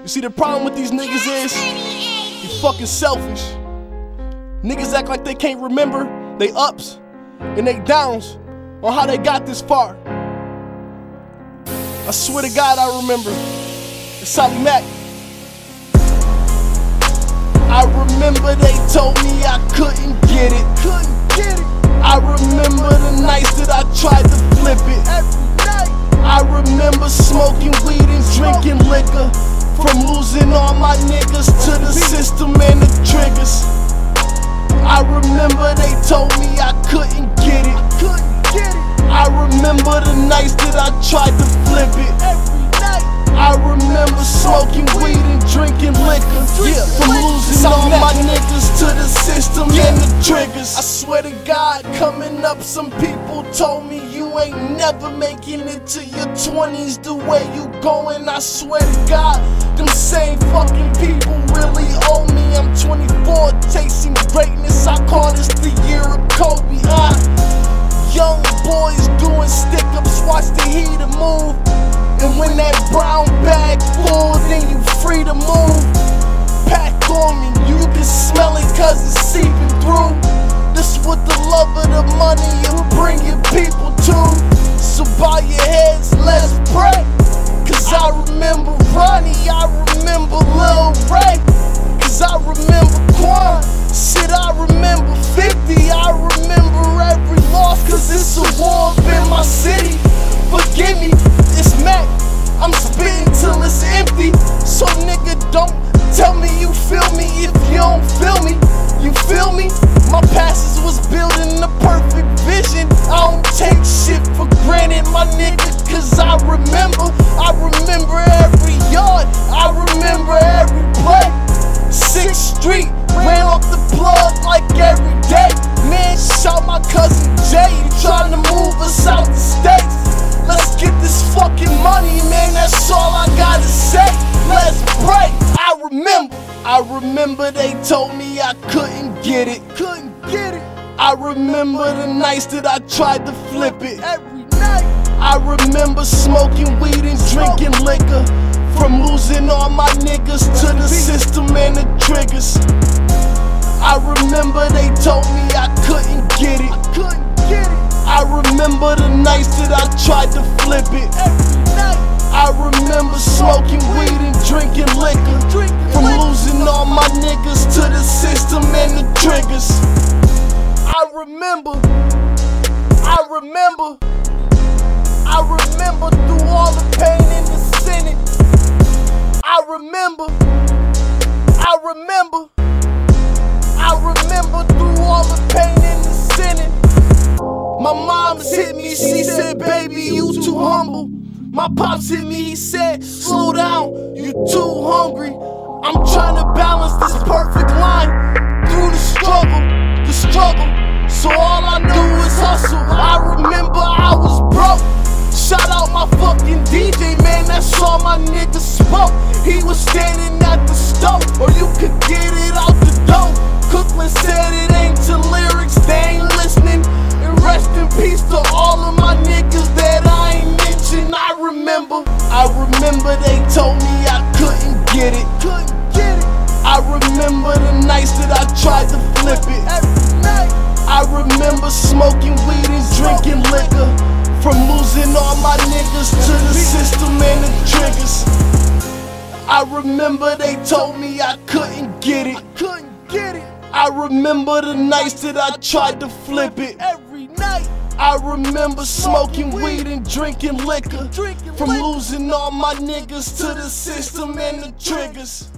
You see, the problem with these niggas is you fucking selfish. Niggas act like they can't remember they ups and they downs on how they got this far. I swear to God I remember. It's Solly Mac. I remember they told me I couldn't get it. I remember the nights that I tried to flip it. I remember smoking weed and drinking liquor, from losing all my niggas to the system and the triggers. I remember they told me I couldn't get it. I remember the nights that I tried to flip it. I remember smoking weed and drinking liquor, from losing all my niggas to the system and the triggers. I swear to God, coming up some people told me you ain't never making it to your 20s the way you going. I swear to God, them same fucking people really owe me. I'm 24, chasing greatness, I call this the year of Kobe. Young boys doing stick-ups, watch the heater move. And when that brown bag full, then you free to move. Pack on me, you can smell it cause it's seeping through. This what the love of the money will bring your people to. So bow your heads, let's pray. Cause I remember Ronnie, I remember Lil Ray. Cause I remember Quan, shit I remember 50. I remember every loss cause it's a war up in my city. Forgive me, it's Mac, I'm spitting till it's empty. So nigga, don't tell me you feel me if you don't feel me. You feel me? My passes was building the perfect vision. I don't take shit for granted, my nigga, cause I remember every yard, I remember every play. 6th Street, ran off the plug like every day. Man, shot my cousin Jay, trying to move us out the States. Let's get this fucking money, man, that's all I gotta say. Let's break. I remember they told me I couldn't get it. I remember the nights that I tried to flip it. Every night. I remember smoking weed and drinking liquor, from losing all my niggas to the system and the triggers. I remember they told me I couldn't get it. I remember the nights that I tried to flip it. I remember smoking weed and drinking liquor, from losing all my niggas to the system and the triggers. I remember through all the pain in the Senate. I remember through all the pain in the Senate. My mom's hit me, she said, baby, you too humble. My pops hit me, he said, slow down, you too hungry. I'm trying to balance this perfect line through the struggle. So all I do is hustle. I remember I was broke. Shout out my fucking DJ, man, that's all my niggas spoke. He was standing at the stove, or you could get it out the dough. Cookland said it ain't to lyrics, they ain't listening. And rest in peace to all of my niggas that I ain't mentioned. I remember they told me I couldn't get it. I remember the nights that I tried to flip it. I remember smoking weed and drinking liquor, from losing all my niggas to the system and the triggers. I remember they told me I couldn't get it. I remember the nights that I tried to flip it. I remember smoking weed and drinking liquor, from losing all my niggas to the system and the triggers.